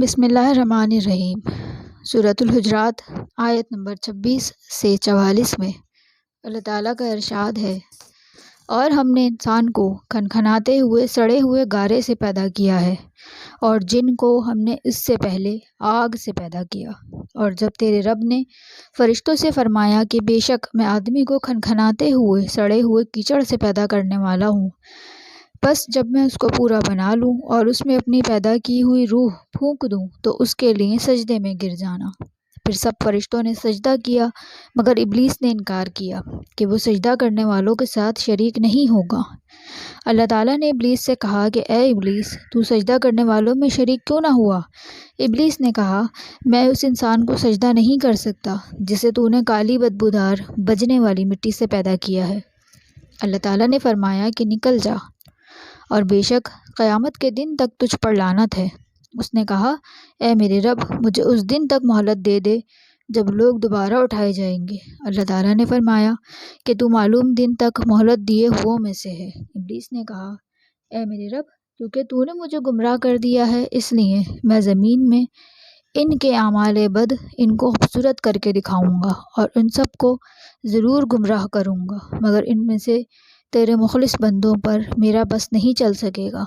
بسم اللہ الرحمن الرحیم۔ سورۃ الحجرات آیت نمبر 26 سے 44 میں اللہ تعالیٰ کا ارشاد ہے، اور ہم نے انسان کو کھنکھناتے ہوئے سڑے ہوئے گارے سے پیدا کیا ہے، اور جن کو ہم نے اس سے پہلے آگ سے پیدا کیا۔ اور جب تیرے رب نے فرشتوں سے فرمایا کہ بے شک میں آدمی کو کھنکھناتے ہوئے سڑے ہوئے کیچڑ سے پیدا کرنے والا ہوں، بس جب میں اس کو پورا بنا لوں اور اس میں اپنی پیدا کی ہوئی روح پھونک دوں تو اس کے لیے سجدے میں گر جانا۔ پھر سب فرشتوں نے سجدہ کیا مگر ابلیس نے انکار کیا کہ وہ سجدہ کرنے والوں کے ساتھ شریک نہیں ہوگا۔ اللہ تعالیٰ نے ابلیس سے کہا کہ اے ابلیس، تو سجدہ کرنے والوں میں شریک کیوں نہ ہوا؟ ابلیس نے کہا، میں اس انسان کو سجدہ نہیں کر سکتا جسے تو نے کالی بدبودار بجنے والی مٹی سے پیدا کیا ہے۔ اللہ تعالیٰ نے فرمایا کہ نکل جا، اور بے شک قیامت کے دن تک تجھ پر لعنت ہے۔ اس نے کہا، اے میرے رب، مجھے اس دن تک مہلت دے دے جب لوگ دوبارہ اٹھائے جائیں گے۔ اللہ تعالیٰ نے فرمایا کہ تو معلوم دن تک مہلت دیے ہوئوں میں سے ہے۔ ابلیس نے کہا، اے میرے رب، کیونکہ تو نے مجھے گمراہ کر دیا ہے، اس لیے میں زمین میں ان کے اعمال بد ان کو خوبصورت کر کے دکھاؤں گا اور ان سب کو ضرور گمراہ کروں گا، مگر ان میں سے تیرے مخلص بندوں پر میرا بس نہیں چل سکے گا۔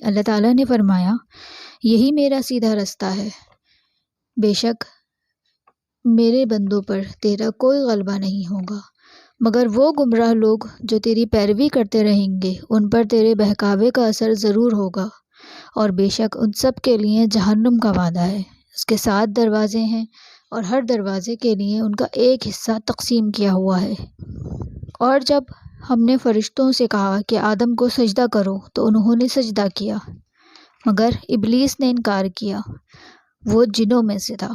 اللہ تعالیٰ نے فرمایا، یہی میرا سیدھا رستہ ہے، بے شک میرے بندوں پر تیرا کوئی غلبہ نہیں ہوگا، مگر وہ گمراہ لوگ جو تیری پیروی کرتے رہیں گے ان پر تیرے بہکاوے کا اثر ضرور ہوگا، اور بے شک ان سب کے لیے جہنم کا وعدہ ہے۔ اس کے 7 دروازے ہیں اور ہر دروازے کے لیے ان کا ایک حصہ تقسیم کیا ہوا ہے۔ اور جب ہم نے فرشتوں سے کہا کہ آدم کو سجدہ کرو تو انہوں نے سجدہ کیا، مگر ابلیس نے انکار کیا، وہ جنوں میں سے تھا،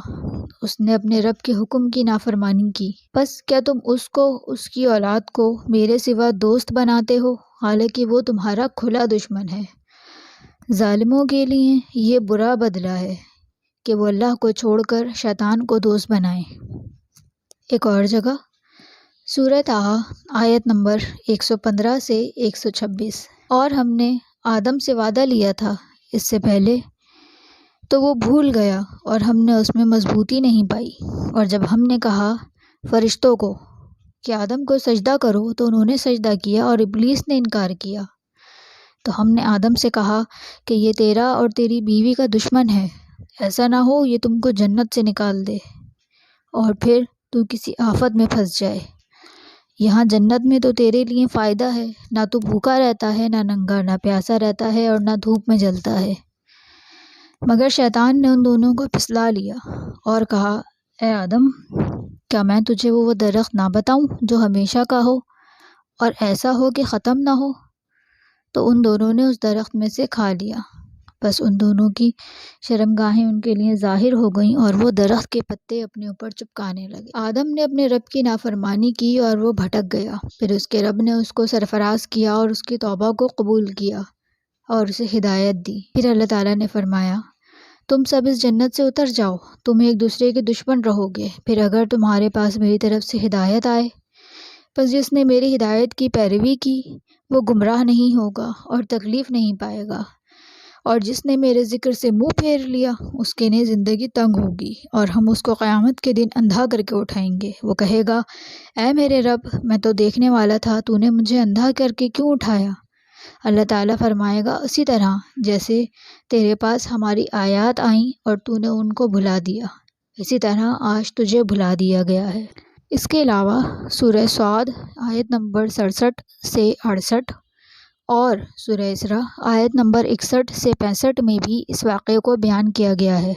اس نے اپنے رب کے حکم کی نافرمانی کی۔ بس کیا تم اس کو اس کی اولاد کو میرے سوا دوست بناتے ہو، حالانکہ وہ تمہارا کھلا دشمن ہے۔ ظالموں کے لیے یہ برا بدلہ ہے کہ وہ اللہ کو چھوڑ کر شیطان کو دوست بنائیں۔ ایک اور جگہ سورۃ طٰہٰ آیت نمبر 115 سے 126، اور ہم نے آدم سے وعدہ لیا تھا اس سے پہلے تو وہ بھول گیا اور ہم نے اس میں مضبوطی نہیں پائی۔ اور جب ہم نے کہا فرشتوں کو کہ آدم کو سجدہ کرو تو انہوں نے سجدہ کیا، اور ابلیس نے انکار کیا۔ تو ہم نے آدم سے کہا کہ یہ تیرا اور تیری بیوی کا دشمن ہے، ایسا نہ ہو یہ تم کو جنت سے نکال دے اور پھر تو کسی آفت میں پھنس جائے۔ یہاں جنت میں تو تیرے لیے فائدہ ہے، نہ تو بھوکا رہتا ہے، نہ ننگا، نہ پیاسا رہتا ہے، اور نہ دھوپ میں جلتا ہے۔ مگر شیطان نے ان دونوں کو پھسلا لیا اور کہا، اے آدم، کیا میں تجھے وہ درخت نہ بتاؤں جو ہمیشہ کا ہو اور ایسا ہو کہ ختم نہ ہو؟ تو ان دونوں نے اس درخت میں سے کھا لیا، بس ان دونوں کی شرمگاہیں ان کے لیے ظاہر ہو گئیں اور وہ درخت کے پتے اپنے اوپر چپکانے لگے۔ آدم نے اپنے رب کی نافرمانی کی اور وہ بھٹک گیا، پھر اس کے رب نے اس کو سرفراز کیا اور اس کی توبہ کو قبول کیا اور اسے ہدایت دی۔ پھر اللہ تعالیٰ نے فرمایا، تم سب اس جنت سے اتر جاؤ، تم ایک دوسرے کے دشمن رہو گے، پھر اگر تمہارے پاس میری طرف سے ہدایت آئے، پس جس نے میری ہدایت کی پیروی کی وہ گمراہ نہیں ہوگا اور تکلیف نہیں پائے گا، اور جس نے میرے ذکر سے منہ پھیر لیا اس کے لیے زندگی تنگ ہوگی، اور ہم اس کو قیامت کے دن اندھا کر کے اٹھائیں گے۔ وہ کہے گا، اے میرے رب، میں تو دیکھنے والا تھا، تو نے مجھے اندھا کر کے کیوں اٹھایا؟ اللہ تعالیٰ فرمائے گا، اسی طرح جیسے تیرے پاس ہماری آیات آئیں اور تو نے ان کو بھلا دیا، اسی طرح آج تجھے بھلا دیا گیا ہے۔ اس کے علاوہ سورہ صاد آیت نمبر 67 سے 68 اور سورہ اسراء آیت نمبر 61 سے 65 میں بھی اس واقعے کو بیان کیا گیا ہے۔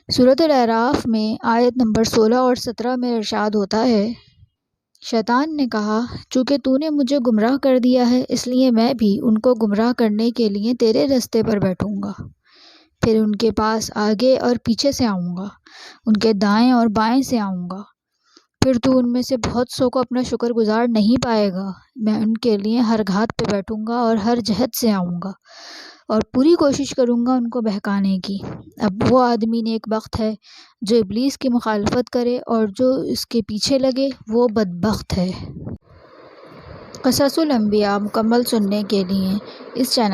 سورۃ الاعراف میں آیت نمبر 16 اور 17 میں ارشاد ہوتا ہے، شیطان نے کہا، چونکہ تو نے مجھے گمراہ کر دیا ہے اس لیے میں بھی ان کو گمراہ کرنے کے لیے تیرے رستے پر بیٹھوں گا، پھر ان کے پاس آگے اور پیچھے سے آؤں گا، ان کے دائیں اور بائیں سے آؤں گا، پھر تو ان میں سے بہت سو کو اپنا شکر گزار نہیں پائے گا۔ میں ان کے لیے ہر گھات پہ بیٹھوں گا اور ہر جہت سے آؤں گا اور پوری کوشش کروں گا ان کو بہکانے کی۔ اب وہ آدمی نیک بخت ہے جو ابلیس کی مخالفت کرے، اور جو اس کے پیچھے لگے وہ بدبخت ہے۔ قصص الانبیاء مکمل سننے کے لیے اس چینل